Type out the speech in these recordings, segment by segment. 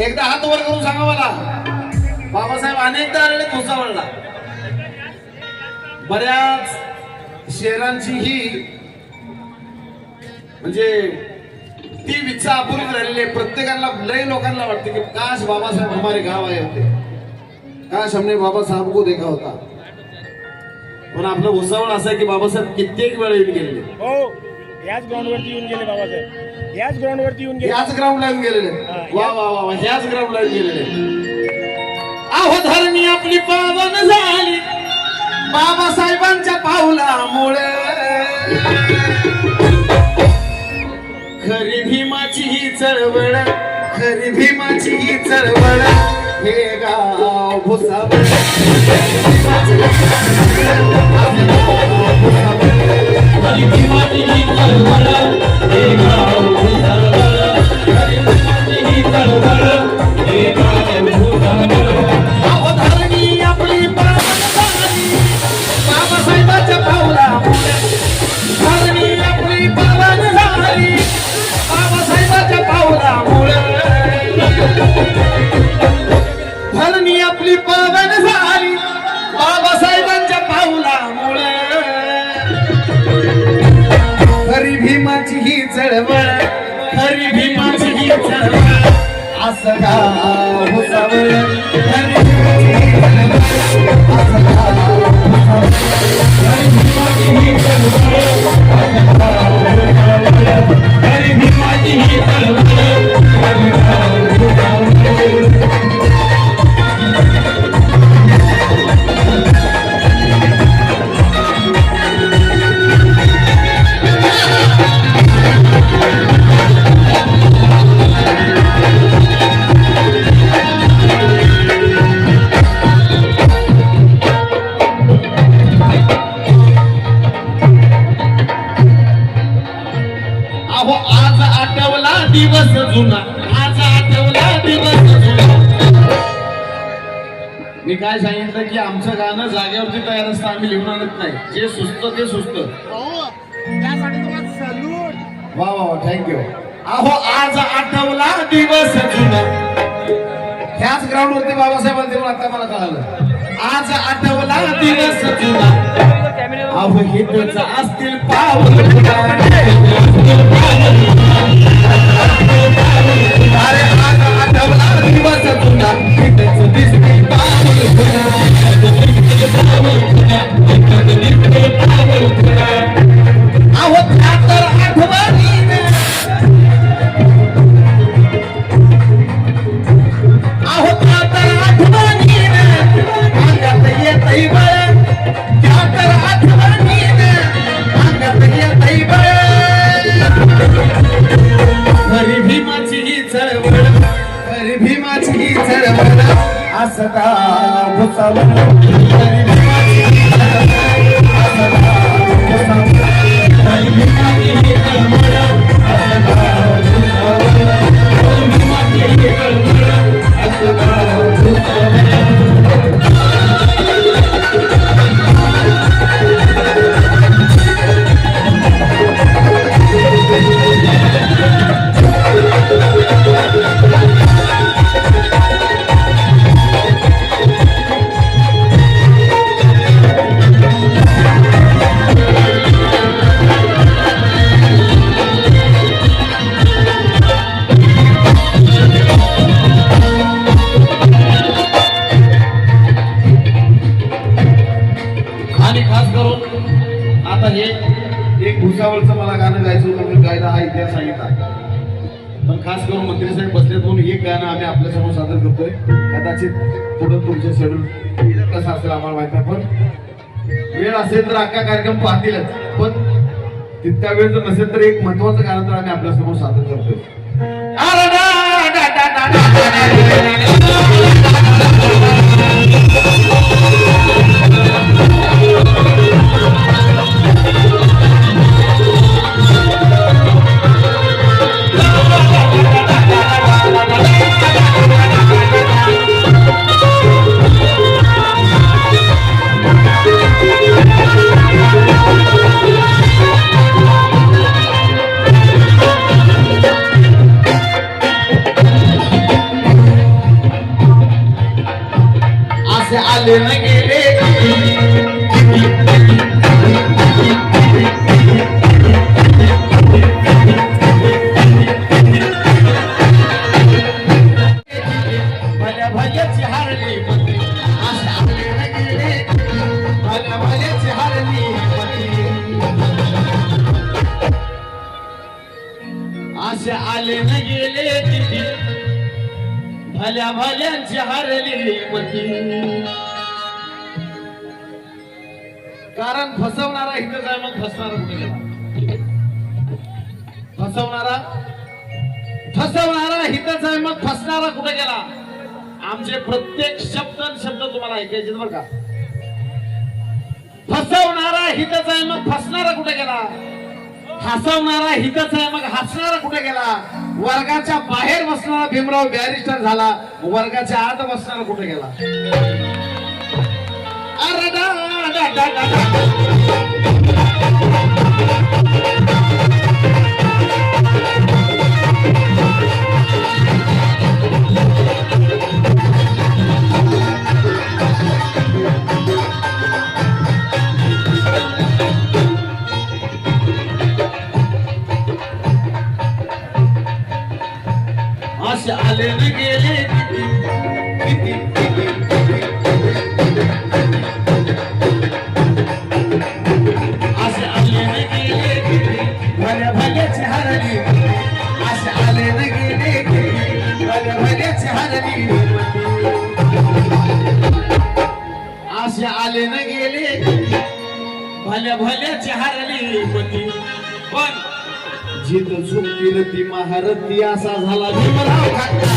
एकदा हात वर करून सांगा मला. बाबासाहेब अनेकदा आलेले भुसावळला. बऱ्याच शहरांची ही म्हणजे ती इच्छा अपुरी राहिलेली आहे. प्रत्येकाला लय लोकांना वाटते की काश बाबासाहेब हमारे गाव आए होते, काश हमने बाबा साहेब को देखा होता. पण आपलं भुसावळ असं आहे की बाबासाहेब कित्येक वेळा येऊन गेलेले. हो, याच ग्राउंडवरती येऊन गेले बाबासाहेब. याच ग्राउंडवरती येऊन गेले. याच ग्राउंडला येऊन गेलेले. वा वा वा, याच ग्राउंडला येऊन गेलेले. आहो धरणी आपली पावन झाली बाबासाहेबांच्या पावलामुळे. खरी भीमाची ही चळवळ, खरी भीमाची ही चळवळ, हे गाव भुसावळ. खरी भीमाची ही चळवळ, हे गाव भुसावळ. खरी भीमाची ही चळवळ, हे गाव भुसावळ. अहो धरणी आपली पावन झाली बाबासाहेबांच्या पावलामुळे. धरणी आपली पावन झाली बाबासाहेबांच्या पावलामुळे. धरणी आपली पावन झाली बाबासाहेबांच्या पावलामुळे. खरी भीमाची ही चळवळ, खरी भीमाची ही चळवळ, असं गाव भुसावळ. खरी भीमाची ही चळवळ, असं गाव भुसावळ. खरी भीमाची ही चळवळ, असं गाव भुसावळ. खरी भीमाची ही चळवळ, असं गाव भुसावळ. अहो आज आठवला दिवस जुना, आज आठवला दिवस जुना. मी काय सांगितलं की आमचं गाणं जागेवरती तयार असतं, आम्ही लिहून आणत नाही. जे सुचतं ते सुचतं. वा वा वा, थँक्यू. अहो आज आठवला दिवस जुना. ह्याच ग्राउंड वरती बाबासाहेबांचे पण आता मला कळालं. आज आठवला दिवस जुना. अहो हितच असतील पाऊल. अरे आज आठवला दिवस जुना, हितच दिसतील पाऊल. अहो त्या तर आठवणीने, अहो त्या तर आठवणीने अंगात येतही बळ. त्या तर आठवणीने अंगात येतही बळ. खरी भीमाची ही चळवळ, खरी भीमाची ही चळवळ, असं गाव भुसावळ. खरी भीमाची ही चळवळ, असं गाव भुसावळ. खरी भीमाची ही चळवळ, असं गाव भुसावळ. खरी भीमाची ही चळवळ, असं गाव भुसावळ. आणि खास करून आता हे एक भुसावळचं मला गाणं गायचं होतं, मी गायला हा इतिहास सांगितला. पण खास करून मंत्री साहेब बसलेत म्हणून हे गाणं आम्ही आपल्यासमोर सादर करतोय. कदाचित पुढे तुमचे शेड्यूल कसं असेल आम्हाला माहित नाही, पण वेळ असेल तर अख्खा कार्यक्रम पाहतीलच. पण तितका वेळ जर नसेल तर एक महत्वाचं गाणं तर आम्ही आपल्यासमोर सादर करतोय. असे आले न गेले किती भल्या भल्यांची हरली मती. कारण फसवणारा इथंच आहे, मग फसणारा कुठे गेला? फसवणारा हितच आहे, मग फसणारा कुठे गेला? आमचे प्रत्येक शब्द तुम्हाला ऐकायचे बरं का. फसवणारा हितच आहे, मग फसणारा कुठे गेला? हसवणारा हितच आहे, मग हसणारा कुठे गेला? वर्गाच्या बाहेर बसणारा भीमराव बॅरिस्टर झाला, वर्गाच्या आत बसणारा कुठे गेला? अरे डा डा डा डा डा. असे आले न गेले किती असे आले न गेले किती भल्या भल्याची हरली. असे आले न गेले किती भल्या भल्याची हरली. असे आले न गेले किती भल्या भल्याची हरली मती. पण जित चुकतील ती महारथी असा झाला भीमराव घाटला.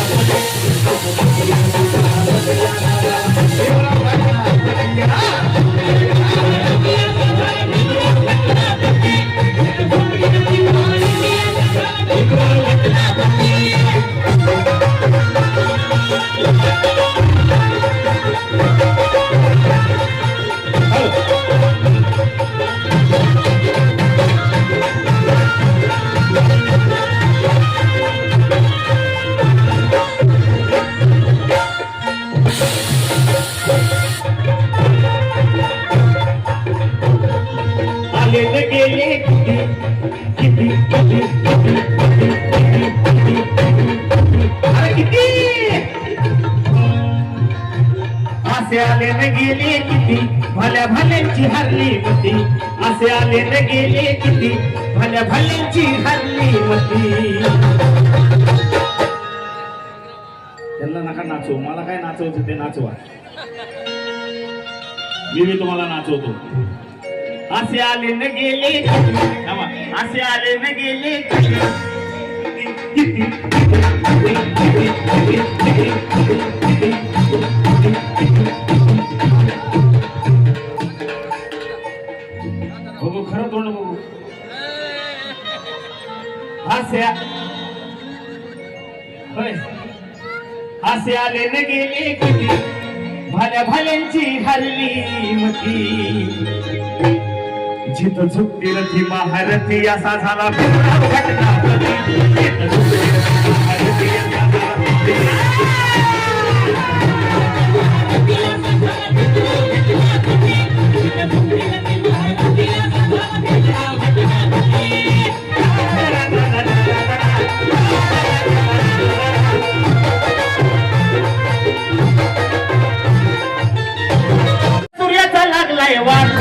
असे आले न गेले किती भल्या भल्यांची हरली मती. असे आले न गेले किती भल्या भल्यांची हरली मती. त्यांना नका नाचव, मला काय नाचवायचं ते नाचवा, मी तुम्हाला नाचवतो. असे आले न गेले असे आले न गेले किती बघू खरं तोंड बघू. असे आले न गेले किती भल्या भल्यांची हरली मती. जिथं झुकतील ती महारथी असा झाला भीमराव घाटला. सूर्याचा लागलाय वाट,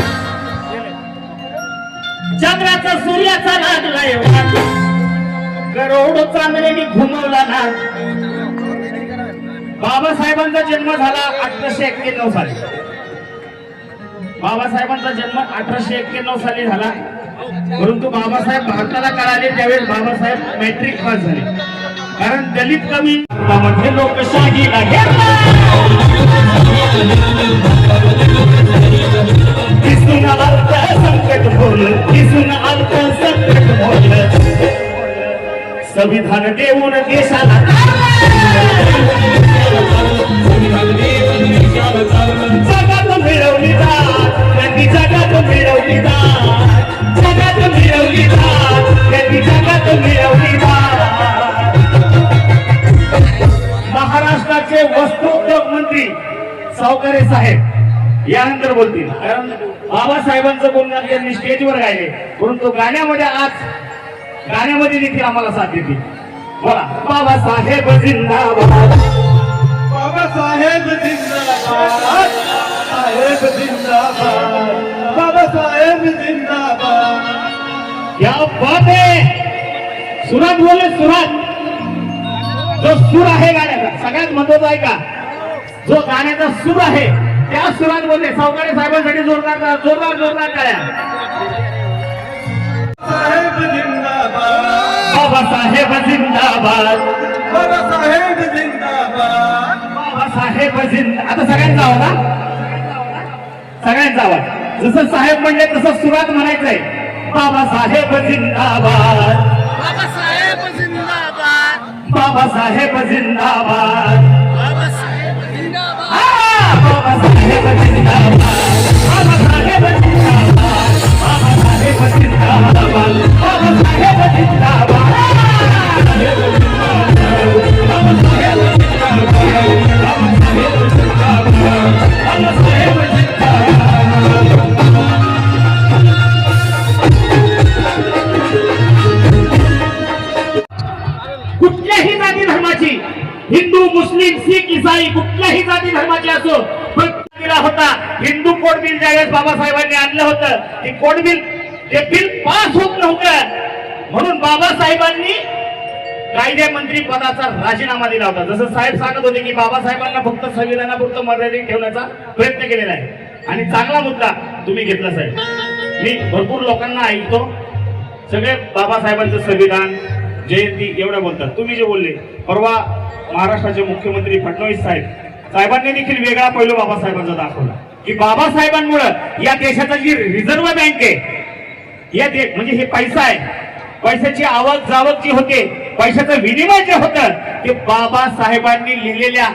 चंद्राचा सूर्याचा लागलाय वाट. करोडो चांदण्याने घुमवला ना. बाबासाहेबांचा जन्म झाला 1891 साली. बाबासाहेबांचा जन्म 1891 साली झाला. परंतु बाबासाहेब भारताला कळाले त्यावेळेस बाबासाहेब मॅट्रिक पास झाले. कारण दलित कवी मध्ये लोकशाहीला घेतला. दिसून आलं संकट भोल, दिसून आलं संकट भोल. संविधान देऊन देशाला जगात मिळवली जात, त्यांनी जगात मिळवली जात. जगात मिळवली जात, त्यांनी जगात मिळवली जात. महाराष्ट्राचे वस्त्रोद्योग मंत्री सावकारे साहेब यानंतर बोलतील. कारण बाबासाहेबांचं बोलणं त्यांनी स्टेजवर गायले, परंतु गाण्यामध्ये देखील आम्हाला साथ देतील. बोला बाबासाहेब जिंदाबाद, बाबासाहेब जिंदाबाद, साहेब जिंदाबाद, बाबासाहेब जिंदाबाद. क्या बात है. सुरात बोलले सुरात. जो सूर आहे गाण्याचा सगळ्यात महत्वाचा आहे का, जो गाण्याचा सूर आहे त्या सुरात बोलले. सावकारे साहेबांसाठी जोरदार जोरदार जोरदार टाळ्या. बाबासाहेब जिंदाबाद, बाबासाहेब जिंदाबाद, बाबासाहेब जिंदाबाद. आता सगळ्यांचा आवाज, सगळ्यांचा आवाज. जसं साहेब म्हणले तसं सुरात म्हणायचंय. बाबासाहेब जिंदाबाद, बाबासाहेब जिंदाबाद, बाबासाहेब जिंदाबाद, बाबासाहेब जिंदाबाद, बाबासाहेब जिंदाबाद, बाबासाहेब जिंदाबाद, बाबासाहेब जिंदाबाद, बाबासाहेब जिंदाबाद, कुठल्याही जाती धर्माची, हिंदू मुस्लिम शीख इसाई कुठल्याही जाती धर्माची असो, पण दिला होता. हिंदू कोड बिल ज्यावेळेस बाबासाहेबांनी आणलं होतं, ते कोड बिल, ते बिल पास होत नव्हतं, म्हणून बाबासाहेबांनी कायदेमंत्री पदाचा राजीनामा दिला होता. जसं साहेब सांगत होते की बाबासाहेबांना फक्त संविधानापुरतं मर्यादित ठेवण्याचा प्रयत्न केलेला आहे. आणि चांगला मुद्दा तुम्ही घेतला साहेब. मी भरपूर लोकांना ऐकतो, सगळे बाबासाहेबांचं संविधान जयंती एवढं बोलतात. तुम्ही जे बोलले परवा महाराष्ट्राचे मुख्यमंत्री फडणवीस साहेबांनी देखील वेगळा पैलू बाबासाहेबांचा दाखवला की बाबासाहेबांमुळे या देशाचा जी रिझर्व्ह बँक आहे, या म्हणजे हे पैसा आहे, पैशाची आवक जावक जी होते, पैशाचं विनिमय जे होतं, ते बाबासाहेबांनी लिहिलेल्या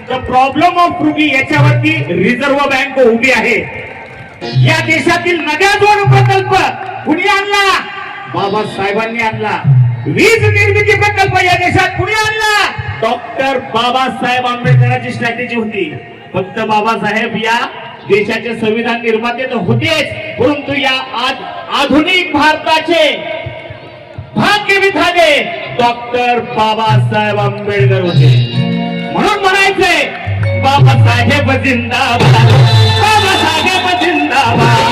द प्रॉब्लेम ऑफ रुपी याच्यावरती रिझर्व्ह बँक उभी आहे. या देशातील नद्या जोड प्रकल्प कुणी आणला? बाबासाहेबांनी आणला. वीज निर्मिती प्रकल्प या देशात कुणी आणला? डॉक्टर बाबासाहेब आंबेडकरांची स्ट्रॅटेजी होती. फक्त बाबासाहेब या देशाचे संविधान निर्माते तर होतेच, परंतु या आधुनिक भारताचे भाग्य विधाते डॉक्टर बाबासाहेब आंबेडकर होते. म्हणून म्हणायचंय बाबासाहेब जिंदाबाद, बाबासाहेब जिंदाबाद,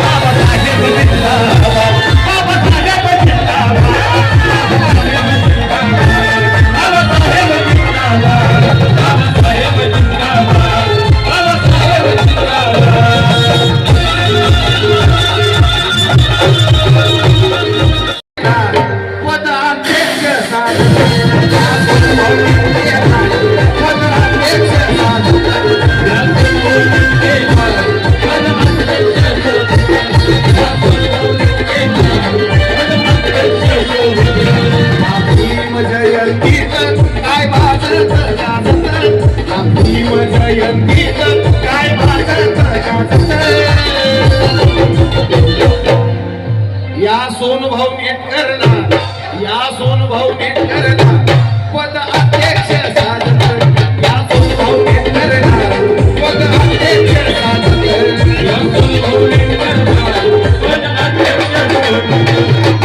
बाबासाहेब जिंदाबाद, बाबासाहेब जिंदाबाद. या सोनभाऊ नेटकरला, या सोनभाऊ नेटकरला पद अध्यक्ष साधन, या सोनभाऊ नेटकरला पद अध्यक्ष साधन, या सोनभाऊ नेटकरला पद अध्यक्ष साधन,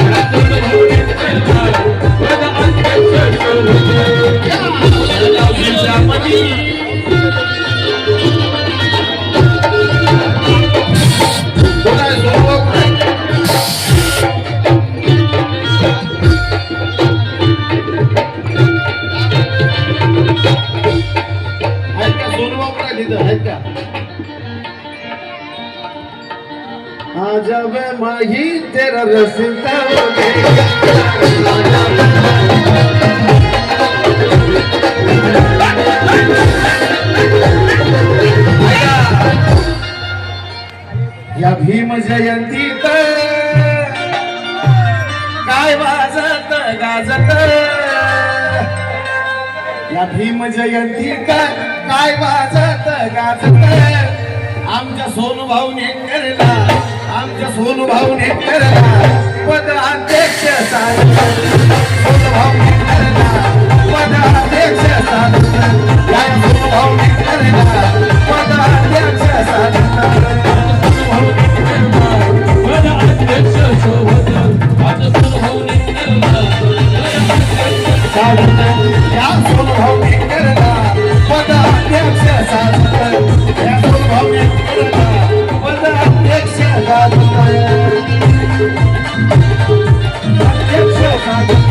या सोनभाऊ नेटकरला पद अध्यक्ष साधन. या विद्यापती जब माही तेरा रस्ता या भीम जयंतीत काय वाजत गाजत, या भीम जयंतीत काय वाजत गाजत. आमच्या सोनूभाऊ नेटकरला, आमच्या सोनूभाऊ नेटकरला पद अध्यक्ष साधन, सोनूभाऊ नेटकरला पद अध्यक्ष साधन, या सोनूभाऊ नेटकरला पद अध्यक्ष साधन, सोनूभाऊ नेटकरला पद अध्यक्ष साधन, या सोनूभाऊ नेटकरला पद अध्यक्ष साधन, या सोनूभाऊ नेटकरला पद अध्यक्ष साधन, अध्यक्ष साधन.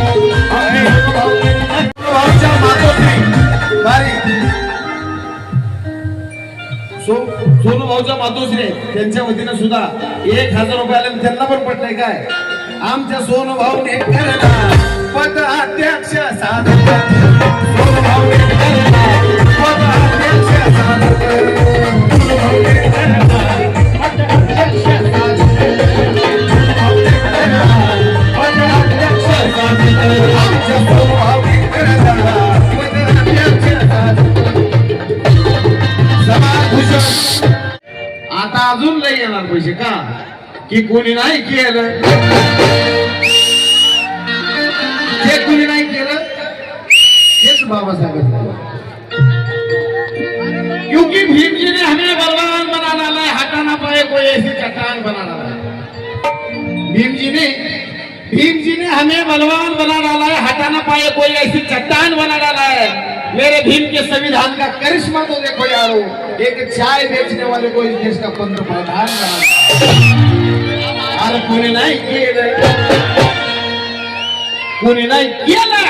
मातोश्री आहेत, त्यांच्या वतीनं सुद्धा 1000 रुपयाला त्यांना पण पटलंय काय आमच्या सोनू भाऊने करला पद अध्यक्ष साधक सोनू भाऊने करला पद अध्यक्ष साधक सोनू भाऊने करला पद अध्यक्ष आमच्या सोनू भाऊने करला पद अध्यक्ष समाजभूषण. आता अजून लई येणार पैसे का की कोणी नाही केलं जे कोणी नाही केलं हेच बाबासाहेब क्योंकि भीम जी ने हमें बलवान बना डाला है, हटा ना पाए कोई ऐसी चट्टान बना डाला है. भीम जी ने हमें बलवान बना डाला है, हटा ना पाए कोई ऐसी चट्टान बना डाला है. मेरे भीम के संविधान का करिश्मा तो देखो यारो, एक चाय बेचने वाले को इस देश का पंतप्रधान बना. अरे कोणी नाही केलं कोणी नाही केलं.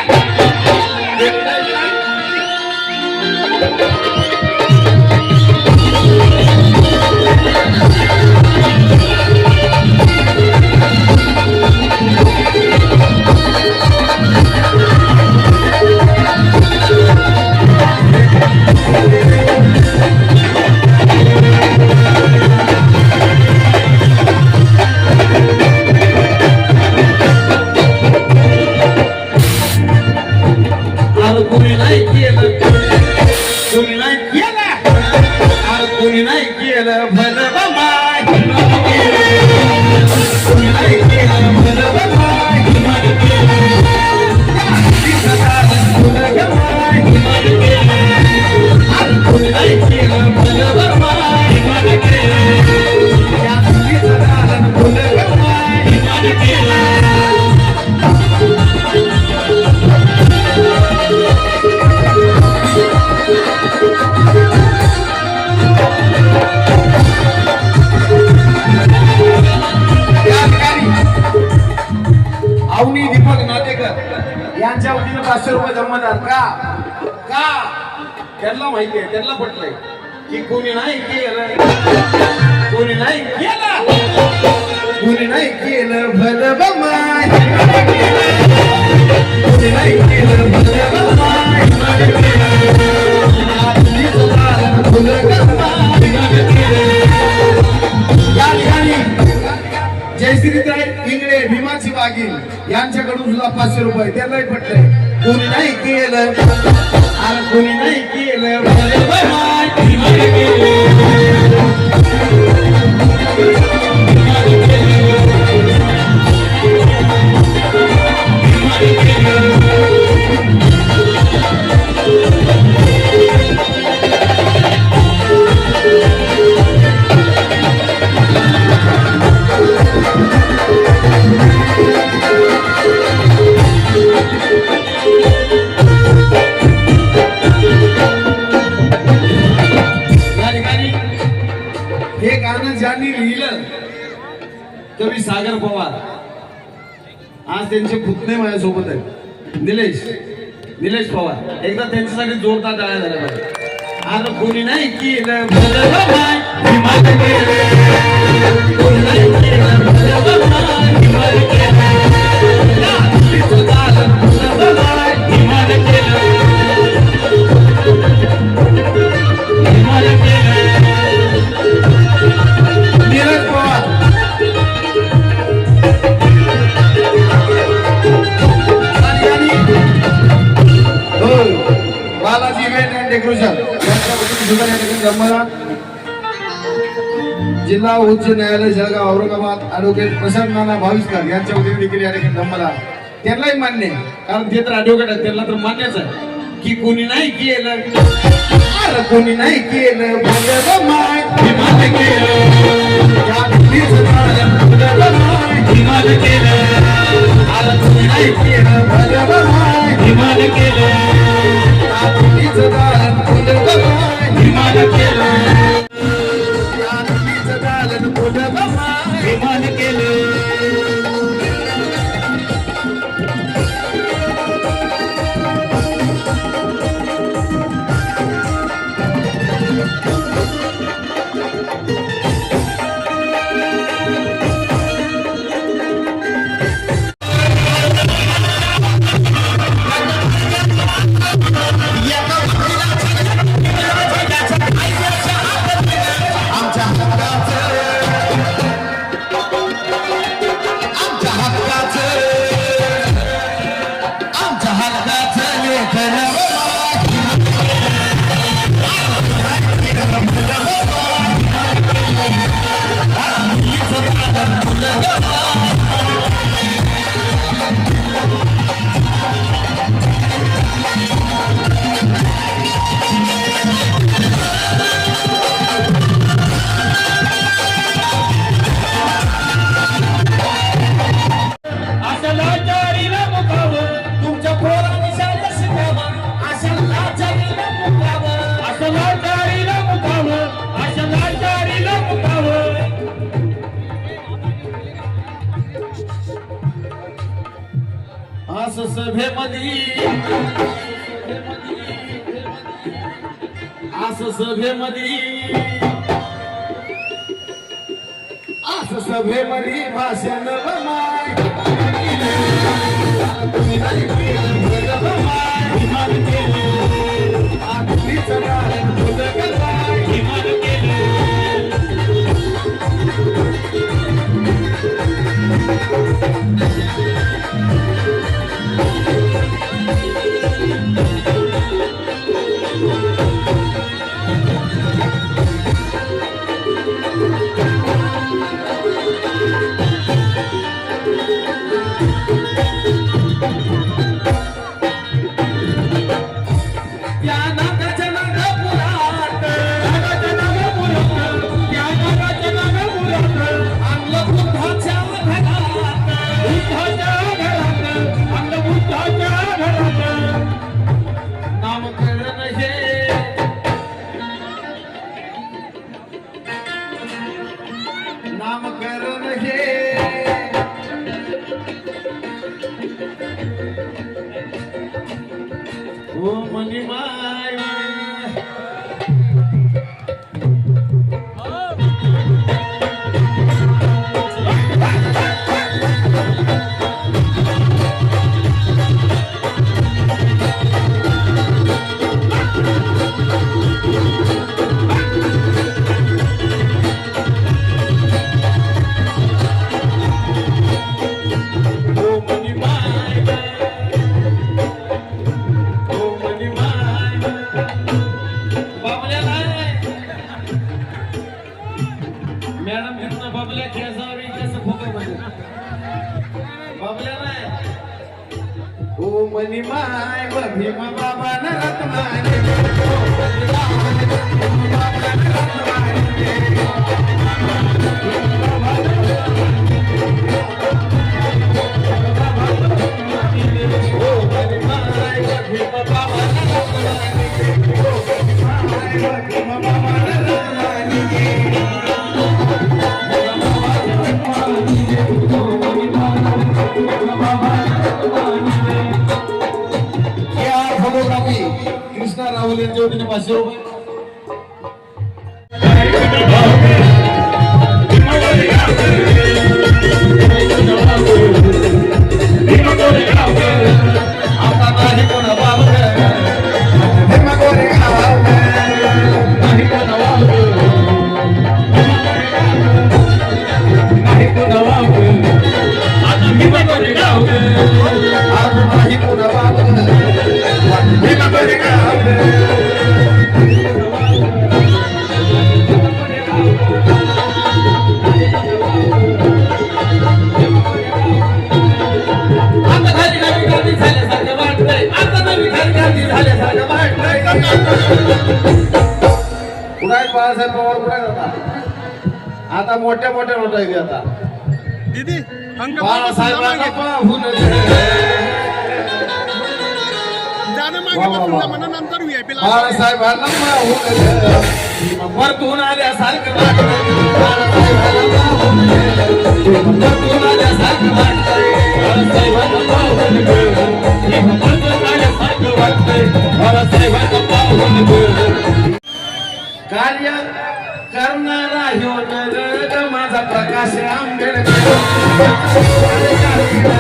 कोणी नाही केलं कोणी नाही केलं अरे कोणी नाही केलं भलं बाय कोणी नाही केलं भलं बाय कोणी नाही केलं भलं बाय अवनी दीपक नातेकर यांच्या वतीने 500 रुपये जमणार का का त्यांना माहिती आहे, त्यांना पटलंय की कोणी नाही केलं कोणी नाही केलं कोणी नाही केलं भलं बमाय कोणी नाही केलं भलं बमाय जयश्रीताई इंगळे भीमाची वाघीण यांच्याकडून सुद्धा 500 रुपये त्यांनाही पटलंय कोणी नाही केलं अरे कोणी नाही केलं भलं बमाय हे गाणं ज्यांनी लिहिलं कवी सागर पवार, आज त्यांचे पुतणे माझ्यासोबत आहेत निलेश पवार. एकदा त्यांच्यासाठी जोरदार टाळ्या झाल्या पाहिजे. अरे कोणी नाही केलं भलं बाय हिमाल केलं कोणी नाही केलं भलं बाय हिमाल केलं भलं बाय हिमाल केलं हिमाल केलं. Neeraj Pawar Balaji event and decoration जिल्हा उच्च न्यायालय जळगाव औरंगाबाद ॲडव्होकेट प्रशांत नाना भाविस्कर यांच्या वतीने देखील या ठिकाणी जन्मला. त्यांनाही मान्य आहे कारण ते तर ॲडव्होकेट आहेत, त्यांना तर मान्यच आहे की कोणी नाही केलं अरे कोणी नाही केलं भलं माय हिमाल केलं हिमाल केलं अरे कोणी नाही केलं भलं माय हिमाल केलं हिमाल केलं हिमाल केलं. आस सभेमध्ये आस सभेमध्ये भाषण माय तुम्ही नाही केलं आधीच गाणं तुझं कराय नामकरण हे ओ मणिमाय मॅडम घेऊन बाबल्या केसावर कसं खोकं म्हणजे बाबल्या नाही ओ मनी माय भीमा बाबा न रत्नाने कृष्णा राहुल यांच्या वतीने 500 रुपये आता नाही कोणा बाबा कुणाल बाळासाहेब पवार कुठे जातात आता मोठ्या मोठ्या नोटा आहेत आता दीदी बाळासाहेबांना पाहून नंतर व्हीआयपी बाळासाहेबांना पाहून वरतून आल्यासारखं वाटतं वरतून आल्यासारखं वाटतंय बाळासाहेबांना पाहून वरतून आल्यासारखं वाटतंय बाळासाहेबांना पाहून कार्य करणारा ह्यो नरग माझा प्रकाश आंबेडकर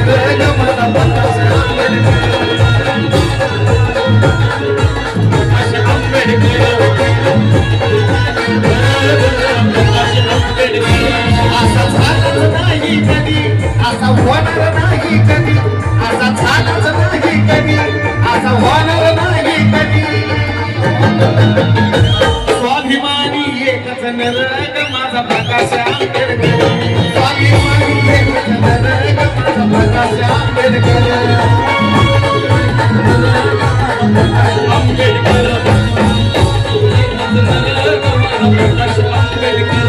नरग माझा प्रकाश आंबेडकर प्रकाश आंबेडकर प्रकाश आंबेडकर असा झालाच नाही कधी असा होणार नाही कधी असा झालाच नाही कधी असा होणार नाही कधी स्वाभिमानी एकच नरग माझा प्रकाश आंबेडकर स्वाभिमानी एकच नरग माझा प्रकाश आंबेडकर आंबेडकर नरग माझा प्रकाश आंबेडकर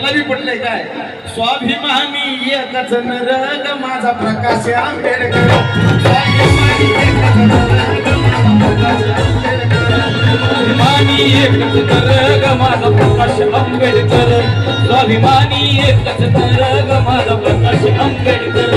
ह्याला बी पडलंय काय स्वाभिमानी एकच नरग माझा प्रकाश आंबेडकर स्वाभिमानी एकच नरग माझा प्रकाश आंबेडकर स्वाभिमानी एकच तर ग माझा प्रकाश आंबेडकर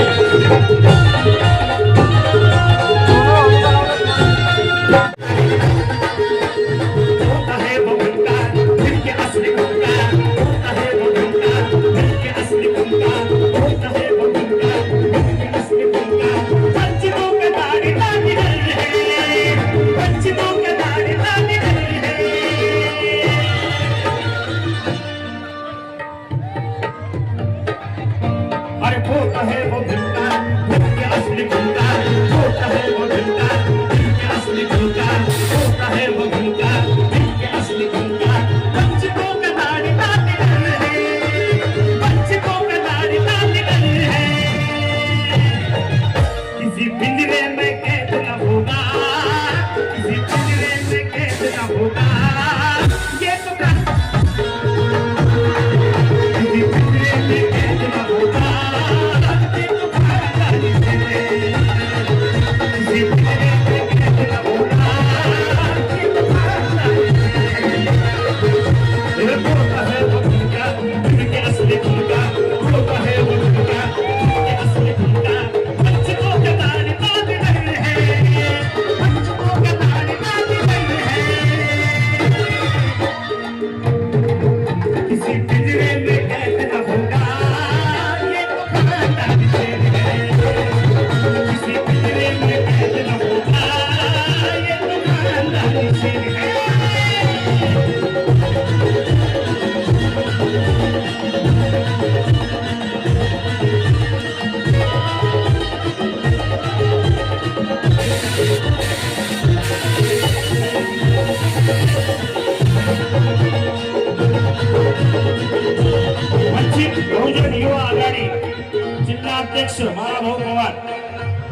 अध्यक्ष महाभाऊ पवार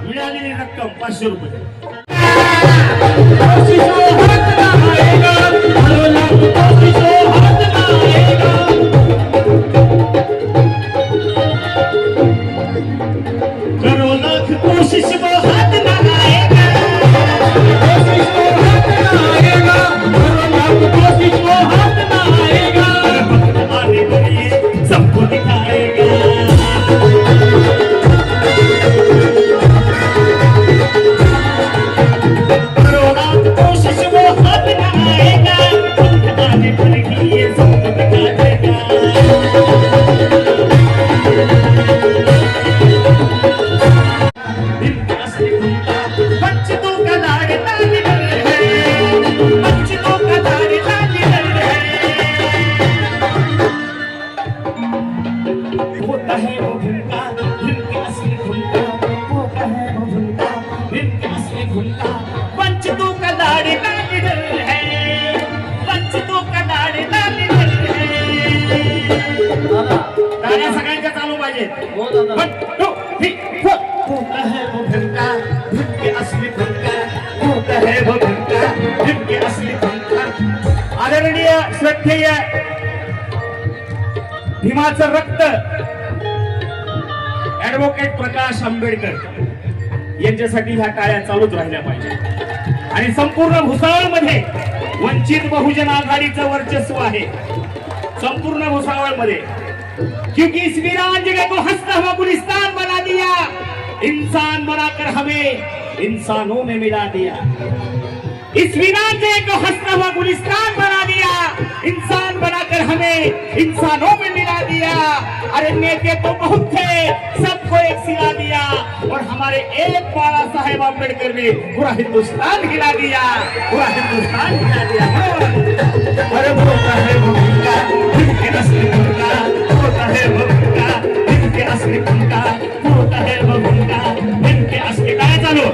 मिळालेली रक्कम 500 रुपये करो लाख कोशिश वो हाथ ना आएगा करो लाख कोशिश वो हाथ ना आएगा आने वाले सबको दिखाएगा सगळ्यांच्या चालू पाहिजे आदरणीय श्रद्धेय भीमाचं रक्त ऍडव्होकेट प्रकाश आंबेडकर यांच्यासाठी ह्या टाळ्या चालूच राहिल्या पाहिजे आणि संपूर्ण भुसावळमध्ये वंचित बहुजन आघाडीचं वर्चस्व आहे संपूर्ण भुसावळमध्ये क्योंकि इस वीरान जगह को हंसता हुआ गुलिस्तान बना दिया इंसान बनाकर हमें इंसानों में मिला दिया इस वीरान जगह को हंसता हुआ गुलिस्तान बना दिया इंसान बनाकर हमें इंसानों में मिला दिया अरे नेता तो बहुत थे सबको एक सिला दिया और हमारे एक बाला साहेब अम्बेडकर ने पूरा हिंदुस्तान हिला दिया पूरा हिंदुस्तान हिला दिया अरे बोलता है वो उनका इनके असली उनका होता है वो उनका इनके असली उनका होता है वो उनका इनके असली काय चालू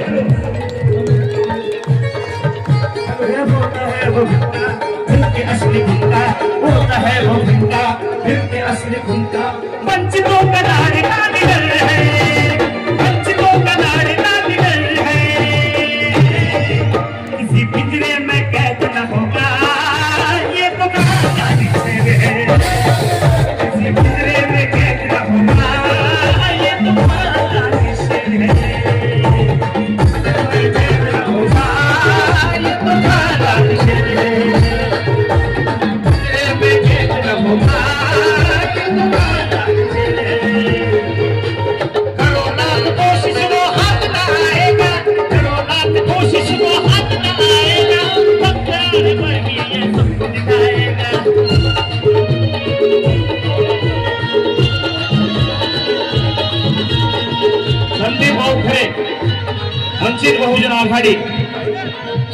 होता है वो उनका इनके असली उनका होता है वो उनका इनके असली उनका वंचितों का नारे ना निकल है वंचितों का नारे ना निकल है किसी पिंजरे में कैद न होगा ये तो कहानी से है किसी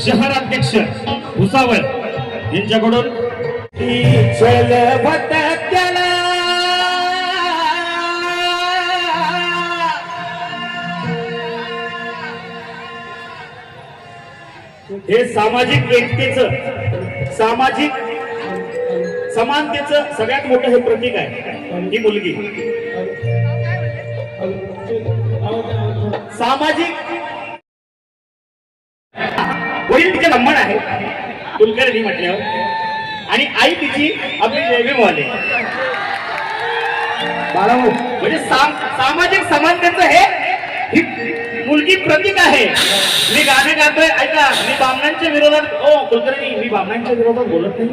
शहराध्यक्ष भुसावळ यांच्याकडून हे सामाजिक एकतेचं, सामाजिक समानतेचं सगळ्यात मोठं हे प्रतीक आहे. ही मुलगी सामाजिक, वडील तिचे ब्राह्मण आहे कुलकर्णी म्हटल्यावर, आणि आई तिची आपली जयभीमवाले. म्हणजे सामाजिक समानतेचं हे ही मुलगी प्रतीक आहे. मी गाणं गातोय, ऐका, मी बामणांच्या विरोधात, ओ कुलकर्णी, मी बामणांच्या विरोधात बोलत नाही.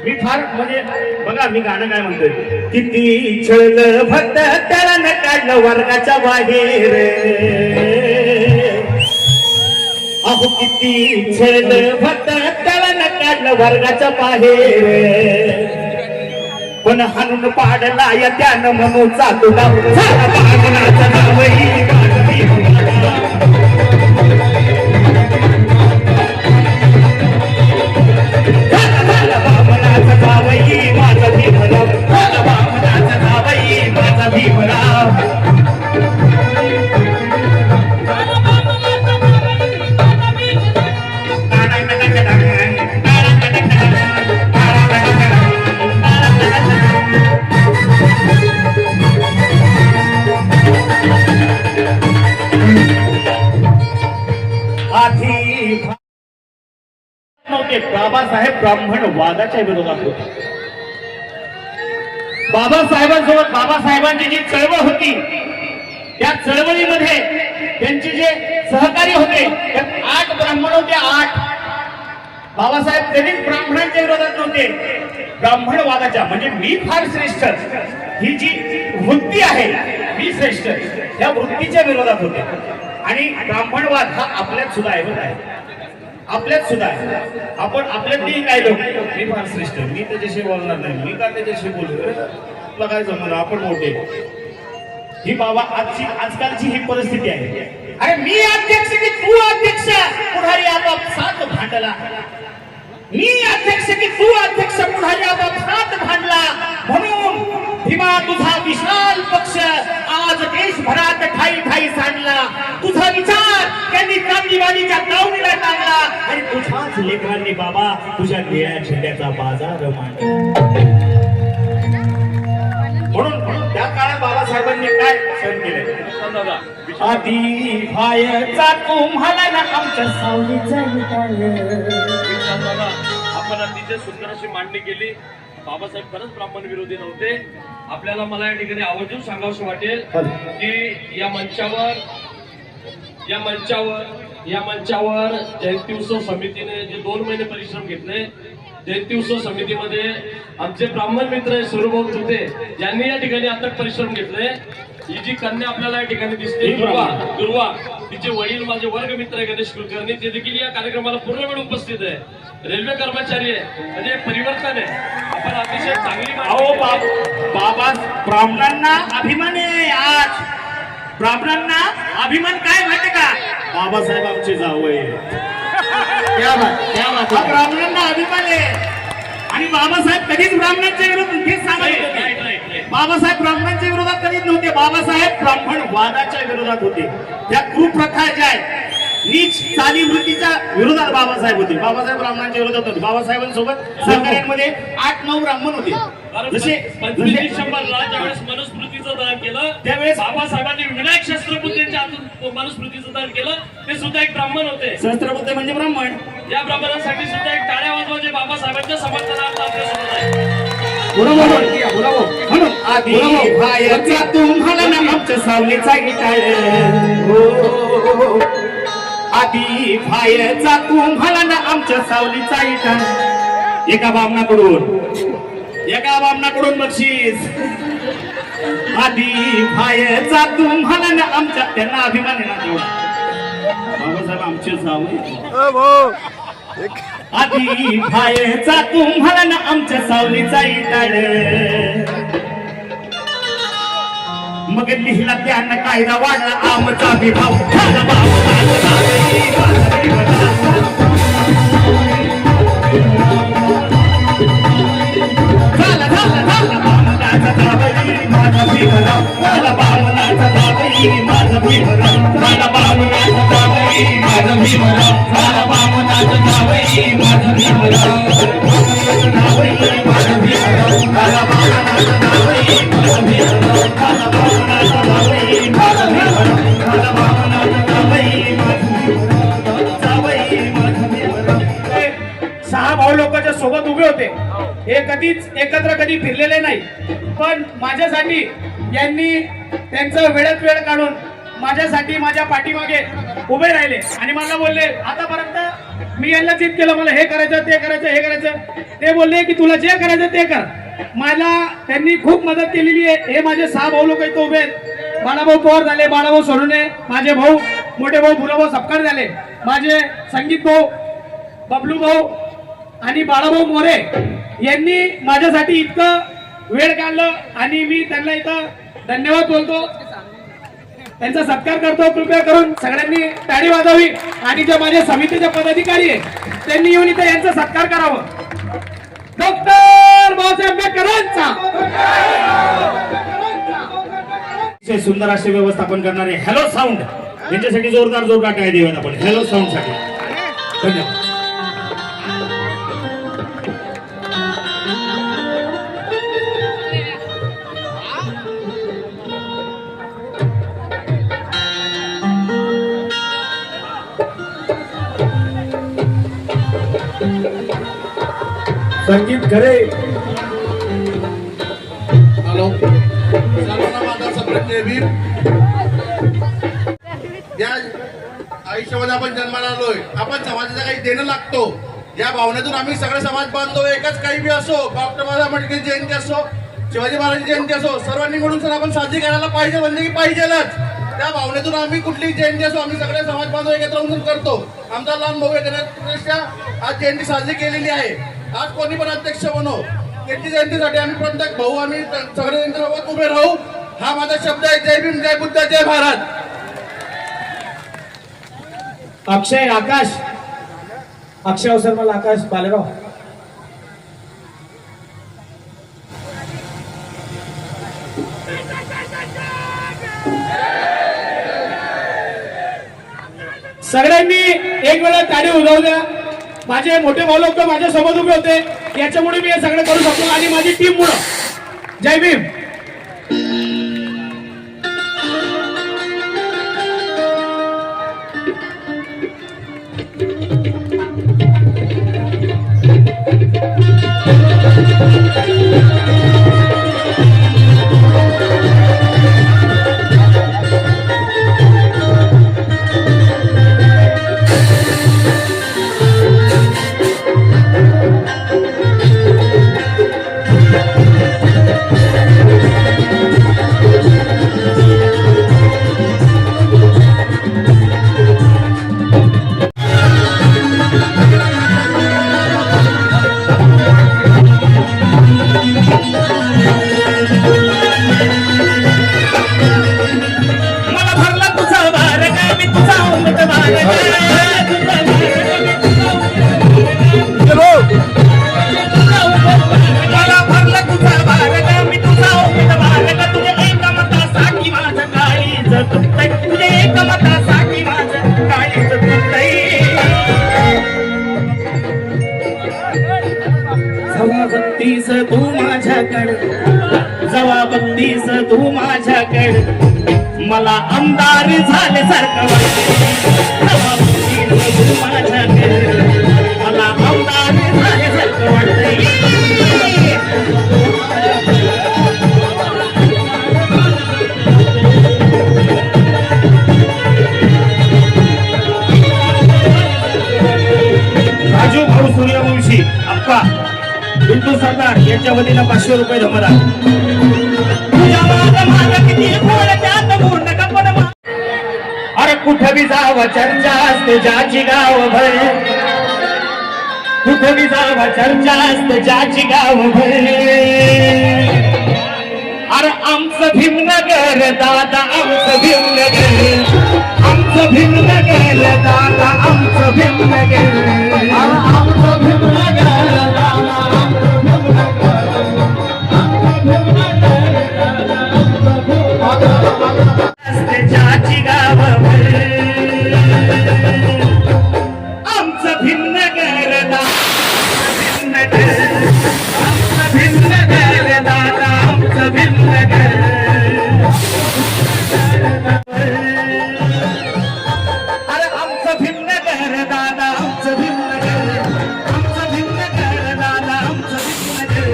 मी फार म्हणजे बघा मी गाणं काय म्हणतोय. किती छळ फक्त त्याला न काढलं वर्गाच्या बाहेर, अहो किती छळ फक्त त्याला न काढलं वर्गाच्या बाहेर, पण हाणून पाडला या त्यानं म्हणून चालूला बामणाचं नावही बामणाचं नावही माझा भीमराव, बामणाचं नावही माझा भीमराव. नव्हते, बाबासाहेब ब्राह्मणवादाच्या विरोधात होते. बाबासाहेबांसोबत बाबासाहेबांची जी चळवळ होती, त्या चळवळीमध्ये त्यांचे जे सहकारी होते त्यात 8 ब्राह्मण होते. 8 बाबासाहेब कधीच ब्राह्मणांच्या विरोधात नव्हते. ब्राह्मणवादाच्या म्हणजे मी फार श्रेष्ठ ही जी वृत्ती आहे, मी श्रेष्ठ, या वृत्तीच्या विरोधात होते. आणि ब्राह्मणवाद हा आपल्यात सुद्धा आहे, बघा, आपल्यात सुद्धा आहे. आपण आपल्यातही काय लोक, मी फार श्रेष्ठ, मी त्याच्याशी बोलणार नाही, मी का त्याच्याशी बोलू, तुला काय जमणार, आपण मोठे. ही बाबा आजकालची ही परिस्थिती आहे. अरे मी अध्यक्ष की तू अध्यक्ष, पुढारी आपापसात भांडला. मी अध्यक्ष की तू अध्यक्ष, पुढारी आपापसात भांडला. म्हणून भीमा तुझा विशाल पक्ष आज देशभरात ठाई ठाई सांडला. तुझा विचार त्यांनी क्रांतिवादीच्या दावणीला टाकला, आणि तुझ्याच लेकरांनी बाबा तुझ्या निळ्या झेंड्याचा बाजार मांडला. म्हणून त्या काळात बाबासाहेबांनी काय सहन केलं. आधी भायचा तुम्हाला ना आमच्या सावलीचा आपण अतिशय सुंदर अशी मांडणी केली. बाबासाहेब खरंच ब्राह्मण विरोधी नव्हते. आपल्याला मला या ठिकाणी आवर्जून सांगावंसं वाटेल की या मंचावर जयंती उत्सव समितीने जे 2 महिने परिश्रम घेतले, जयंती उत्सव समितीमध्ये आमचे ब्राह्मण मित्र स्वरूभाऊ होते, ज्यांनी या ठिकाणी अथक परिश्रम घेतले. ही जी कन्या आपल्याला या ठिकाणी दिसते, दुर्वा, तिचे वडील माझे वर्ग मित्र आहे गणेश कुलकर्णी, ते देखील या कार्यक्रमाला पूर्ण वेळ उपस्थित आहे. रेल्वे कर्मचारी आहे, म्हणजे परिवर्तन आहे. आपण अतिशय चांगली बाबा ब्राह्मणांना अभिमान आहे. आज ब्राह्मणांना अभिमान काय माहिती का, बाबासाहेब आमचे जावई. ब्राह्मणांना अभिमान आहे. आणि बाबासाहेब कधीच ब्राह्मणांच्या विरोधात, हेच सांगायचं होते, बाबासाहेब ब्राह्मणांच्या विरोधात कधीच नव्हते. बाबासाहेब ब्राह्मणवादाच्या विरोधात होते. त्या कुप्रथा ज्या आहेत, नीच चालीवृत्तीच्या विरोधात बाबासाहेब होते. बाबासाहेब ब्राह्मणांच्या विरोधात होते. बाबासाहेबांसोबत सहकार्यांमध्ये 8-9 ब्राह्मण होते. जसे 25 डिसेंबरला ज्यावेळेस मनुस्मृतीचं दान केलं, त्यावेळेस बाबासाहेबांनी विनायक सहस्त्रबुद्धेंच्या हातून मनुस्मृतीचं दान केलं. ते सुद्धा एक ब्राह्मण होते. सहस्त्रबुद्धे म्हणजे ब्राह्मण. या ब्राह्मणांसाठी सुद्धा एक टाळ्या वाजवा जे बाबासाहेबांच्या समर्थनार्थ आपल्यासोबत आहे. म्हणून आधी भायचा तुम्हाला ना आमच्या सावलीचा टाळ, आधी भायचा तुम्हाला ना आमच्या सावलीचा टाळ. एका बामणाकडून बक्षीस. आधी भायचा तुम्हाला ना आमच्या, त्यांना अभिमान आहे ना तेवढा, बाबासाहेब आमचे जावई. आधी भायचा तुम्हाला ना आमच्या सावलीचा टाळ, मग लिहिला त्यानं कायदा वाढला आमचा विभाग. झाला बामणाचं जावई माझं भीमराव जावई माझं भीमराव झाला बामणाचं जावई माझं भीमराव झाला बामणाचं जावई माझं भीमराव झाला बामणाचं जावई माझं भीमराव जावई माझं भीमराव. ते 6 भाऊ लोकांच्या सोबत उभे होते. हे कधीच एकत्र कधी फिरलेले नाही, पण माझ्यासाठी यांनी त्यांचं वेळेत वेळ काढून माझ्यासाठी माझ्या पाठीमागे उभे राहिले आणि मला बोलले, आतापर्यंत मी यांना जिद केलं, मला हे करायचं ते करायचं हे करायचं. ते बोलले की तुला जे करायचं ते कर. मला त्यांनी खूप मदत केलेली आहे. हे माझे 6 भाऊ लोक इथं उभे आहेत. बाळाभाऊ पवार झाले, बाळाभाऊ सोडूने, माझे भाऊ मोठे भाऊ बुराभाऊ सपकाळ झाले, माझे संगीत भाऊ बबलू भाऊ आणि बाळाभाऊ मोरे यांनी माझ्यासाठी इतकं वेळ काढलं आणि मी त्यांना इथं धन्यवाद बोलतो, त्यांचा सत्कार करतो. कृपया करून सगळ्यांनी टाळी वाजवावी आणि जे माझे समितीचे पदाधिकारी आहेत त्यांनी येऊन इथं यांचा सत्कार करावं. डॉक्टर बाबासाहेब आंबेडकरांचा अतिशय सुंदर असे व्यवस्थापन करणारे हॅलो साऊंड यांच्यासाठी जोरदार टाळी देऊयात आपण हॅलो साऊंड साठी. धन्यवाद. संगीत खरे हॅलो सर्वांना माझा सप्रेम वीर. या आयुष्यामध्ये आपण जन्माला आलोय, आपण समाजाला काही देणं लागतो. या भावनेतून आम्ही सगळे समाज बांधतो. एकच काही बी असो, डॉक्टर बाबासाहेब आंबेडकर जयंती असो, शिवाजी महाराजांची जयंती असो, सर्वांनी मिळून सर आपण साजरी करायला पाहिजे, म्हणजे की पाहिजेलच. त्या भावनेतून आम्ही कुठलीही जयंती असो आम्ही सगळे समाज बांधव एकत्र होऊन करतो. आमचा लहान भाऊ एकत्रितरित्या आज जयंती साजरी केलेली आहे. आज कोणी पण अध्यक्ष बनो, त्यांची जयंतीसाठी आम्ही प्रत्येक भाऊ आम्ही सगळे त्यांच्यासोबत उभे राहू. हा माझा शब्द आहे. जय भीम, जय बुद्ध, जय भारत. अक्षय आकाश अक्षय अवसर मला आकाश बालेगाव. सगळ्यांनी एक वेळा टाळी उजवू द्या. माझे मोठे भाऊ लोक माझ्या सोबत उभे होते, याच्यामुळे मी हे सगळं करू शकतो आणि माझी टीम मुळे. जय भीम. तू माझ्याकडे जवा बघतीस तू माझ्याकडे मला आमदार झाल्यासारखं वाटते. जवा बघतीस तू माझ्याकडे मला आमदार झाल्यासारखं वाटतंय. राजू भाऊ सूर्यवंशी अप्पा बिंदू सरदार यांच्या वतीनं 500 रुपये धमरा. अरे कुठं बी जावं चर्चा असते ज्याची गाव भर, कुठं बी जावं चर्चा असते ज्याची गाव भर. अरे आमचं भीमनगर दादा आमचं भीमनगर, आमचं भीमनगर दादा आमचं भीमनगर, आमचं भीमनगर दादा ज्याची गाव भीमनगर आमचं भीमनगर दादा आमचं भीमनगर अरे आमचं भीमनगर दादा आमचं भीमनगर आमचं भीमनगर दादा आमचं भीमनगर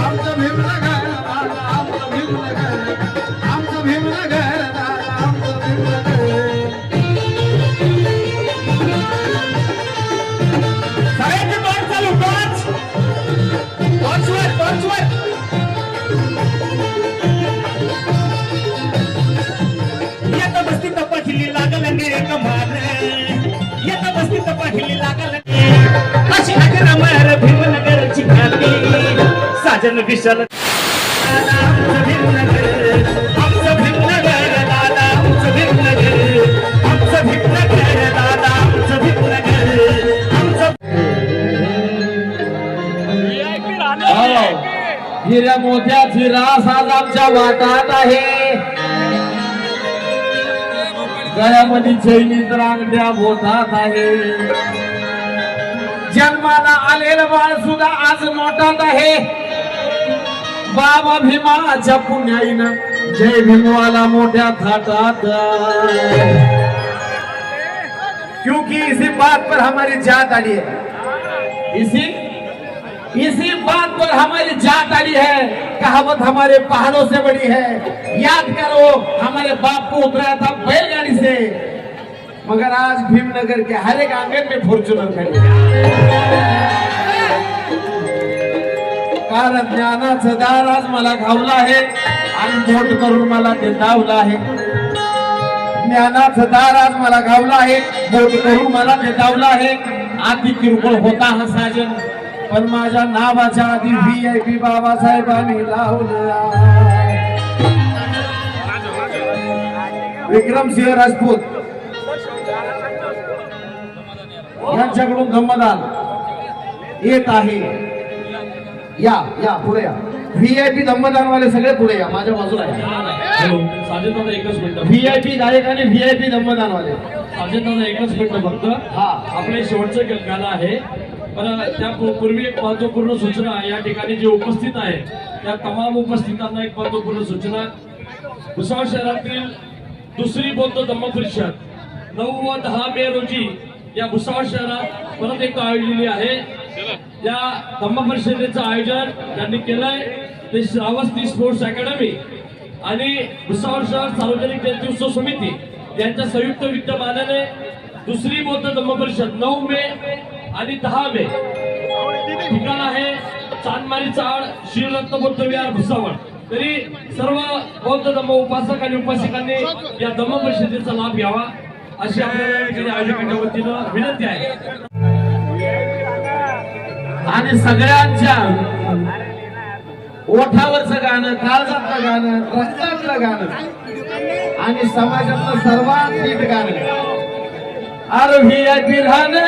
आमचं भीमनगर दादा आमचं भीमनगर आमचं भीमनगर दादा आमचं भीमनगर सगळ्यांची टॉर्च चालू टॉर्चवर येता बसती तपासली लागल एक मान येता बसती तपासली लागल अशी अग्रमर भीमनगरची घाली साजन विशाल दादा आमचं भीमनगर आमचं भीमनगर दादा आमचं भीमनगर आमचं भीमनगर दादा आमचं भीमनगर आमचं हिऱ्या मोत्याची रास आज आमच्या वाटात आहे गळ्यामध्ये चैनीत रांगड्या बोटात आहे जन्माला आलेलं बाळ सुद्धा आज नोटात आहे बाबा भीमाच्या पुण्याईनं जय भीमवाला मोठ्या थाटात क्योंकि इसी बात पर हमारी जात आड़ी है इसी बात पर हमारी जात आड़ी है कहावत हमारे पहाड़ों से बड़ी है याद करो हमारे बाप को उतराया था बैलगाड़ी से मगर आज भीमनगर के हर एक आंगन में फॉर्च्यूनर खड़ी कारण ज्ञानाचं दार आज मला घावला आहे आणि मोठ करून मला ते दावलं आहे ज्ञानाचं दार आज मला गावला आहे मोठ करून मला ते दावलं आहे आधी किरकोळ होता हा साजन पण माझ्या नावाच्या आधी VIP बाबासाहेबांनी लावलं विक्रमसिंह राजपूत यांच्याकडून धम्मदान येत आहे या पुढे या VIP धम्मदान वाले सगळे पुढे या माझ्या बाजूला हॅलो साजन दादा एकच मिनिट VIP गायक आणि VIP धम्मदान वाले साजन दादा एकच मिनिट फक्त हा आपले शेवटचं गाणं आहे पण त्या पूर्वी एक महत्वपूर्ण सूचना या ठिकाणी जे उपस्थित आहे त्या तमाम उपस्थितांना एक महत्वपूर्ण सूचना भुसावळ शहरातील दुसरी बौद्ध धम्म परिषद 9 व 10 मे रोजी या भुसावळ शहरात परत एक आयोजली आहे या धम्म परिषदेचं आयोजन त्यांनी केलंय ते श्रावस्ती स्पोर्ट्स अकॅडमी आणि भुसावळ शहर सार्वजनिक जयंती उत्सव समिती यांच्या संयुक्त विद्यमानाने दुसरी बौद्ध धम्म परिषद 9 मे आणि 10 मे ठिकाण आहे चांदमारी चाळ श्रीरत्न बौद्ध विहार भुसावळ तरी सर्व बौद्ध धम्म उपासक आणि उपासिकांनी या धम्म परिषदेचा लाभ घ्यावा अशी आपल्याला आयोजकांच्या वतीनं विनंती आहे आणि सगळ्यांच्या ओठावरचं गाणं काळजातलं गाणं रक्तातलं गाणं आणि समाजातलं सर्वात नीट गाणं अरे VIP राहणं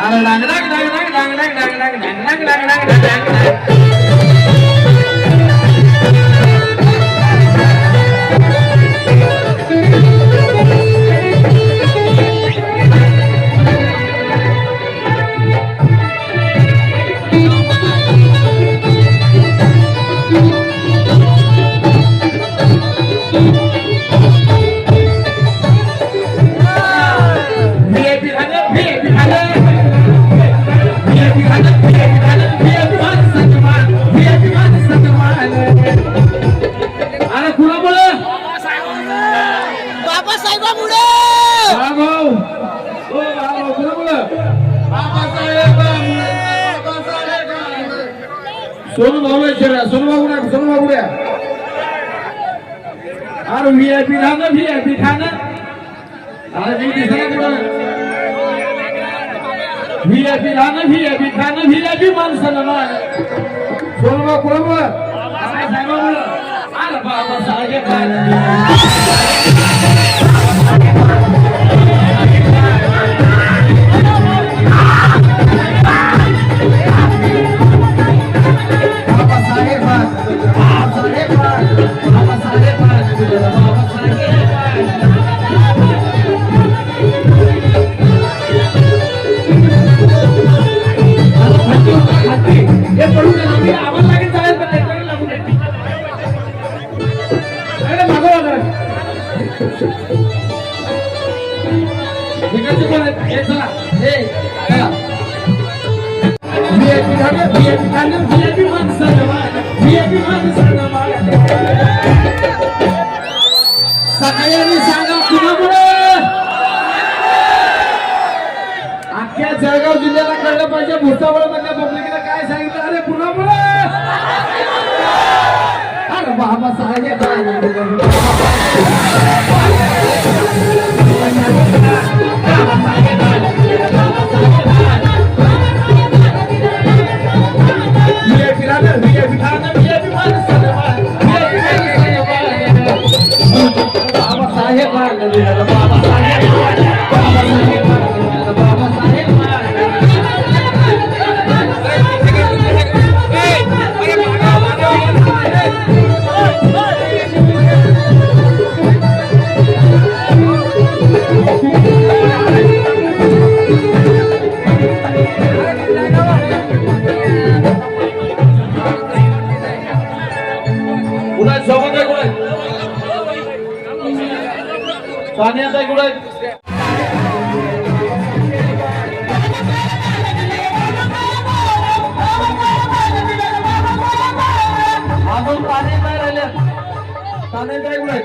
अरे डांग डांग डांग डांग डांग डांग डांग डांग डांग डांग डांग डांग डांग सोनू बाबू अरे VIP खाना अरे VIP खाना VIP माणसाला सोनू बाबू अरे बाबा साहेब इकडचे कोण आहेत? हे चला, हे, चला. VIP झालं, VIP झालं, VIP माणसानं मागं, VIP माणसानं मागं. सगळ्यांनी सांगा कुणामुळे? अख्ख्या जळगाव जिल्ह्याला कळलं पाहिजे. भुसावळ मधल्या पब्लिकला काय सांगितलं? अरे कुणामुळे? अरे बाबासाहेब पाण्यात आहे कुठे? अजून पाणी नाही राहिलं. पाण्यात आहे कुठे?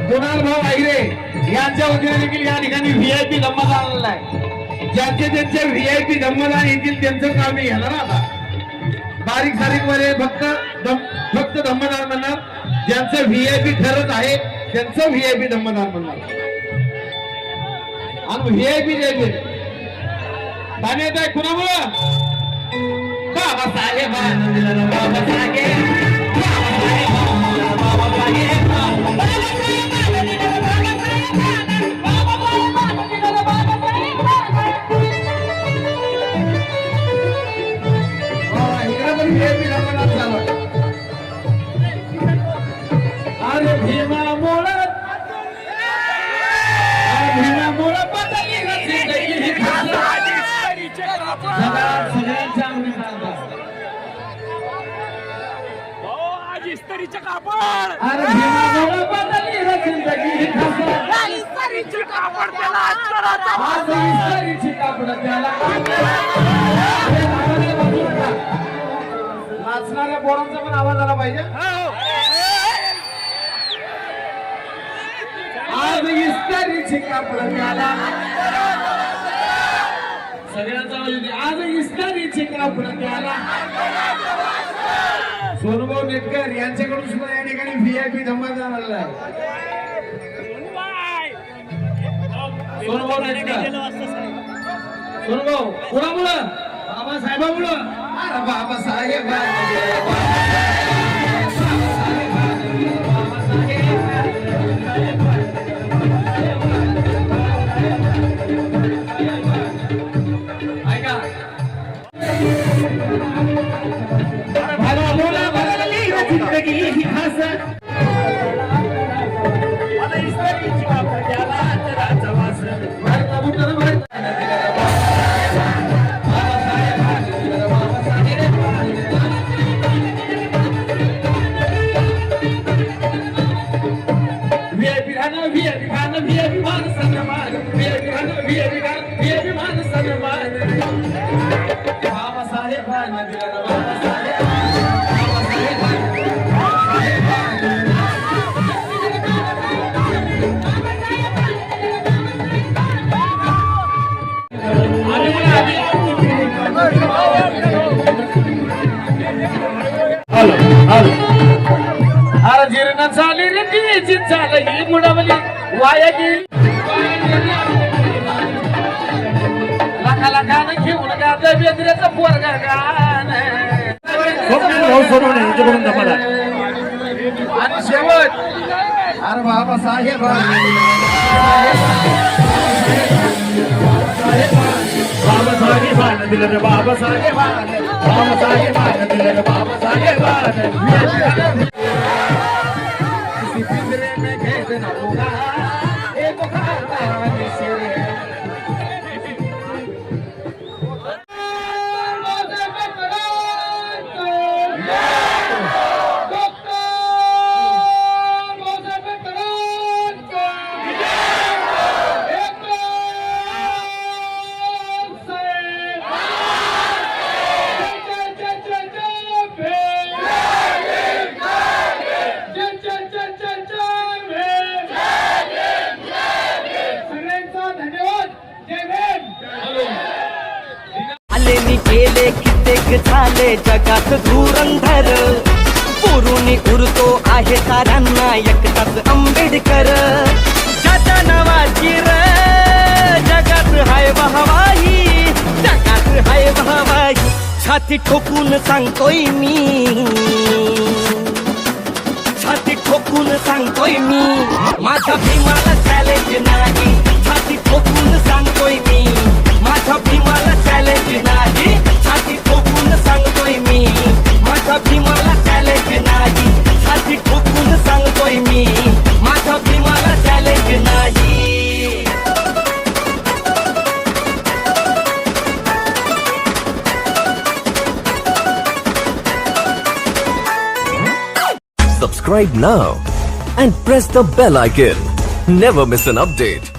कुणाल भाऊ आहिरे यांच्या वतीने देखील या ठिकाणी VIP धम्मदान आलेला आहे. ज्यांचे VIP धम्मदान येतील त्यांचं काम मी घेणार आता. बारीक सारीक मध्ये फक्त धम्मदान म्हणणार. ज्यांचं VIP ठरत आहे त्यांचं VIP धम्मदान म्हणणार. आणि VIP द्यायचे पाण्यात आहे कुणामुळं? बाबासाहेब अरे भीमामुळं बदलली ना जिंदगी ही सगळ्यांच्या इस्त्रीचे कापड. अरे भीमामुळं बदलली ना जिंदगी ही इस्त्रीचे कापड त्याला आज इस्त्रीची कापड त्याला. नाचणाऱ्या पोरांचा पण आवाज आला पाहिजे. आज इस्त्रीची कापड त्याला सगळ्यांचा आवाज येते. आज इस्त्रीची कापड त्याला. सोनभाऊ नेटकर यांच्याकडून सुद्धा या ठिकाणी VIP धम्मदान आलेला आहे. सोनभाऊ नेटकर सोनभाऊ कुणामुळं? बाबासाहेबामुळं. अरे बाबासाहेब ऐका जिंदगी ही खास आता इस्त्रीची कापड त्याला जराचा वास. अरे जीर्ण झाली रे तिची झाली मुडावली वाया गेली. लाखा लाखानं घेऊन गाजं बेंद्र्याचं पोरगा गाणं. आणि शेवट अरे बाबासाहेब बाबासाहेबानं दिलं रे बाबासाहेबानं. बाबासाहेबानं दिलं रे बाबासाहेबानं. पिंजरे में कैद न होगा एक खानदानी से. गेले कित्येक झाले जगात धुरंधर पुरुणी उरतो आहे साऱ्यांना एकटाच आंबेडकर ज्याच्या नावाची र जगात हाय वाहवाही जगात हाय वाहवाही छाती ठोकून सांगतोय मी छाती ठोकून सांगतोय मी माझ्या भीमाला चॅलेंज नाही छाती ठोकून सांगतोय मी माझ्या भीमाला चॅलेंज नाही छाती ठोकून सांगतोय मी माझ्या भीमाला चॅलेंज नाही छाती ठोकून सांगतोय मी माझ्या भीमाला चॅलेंज नाही Subscribe now and press the bell icon. Never miss an update.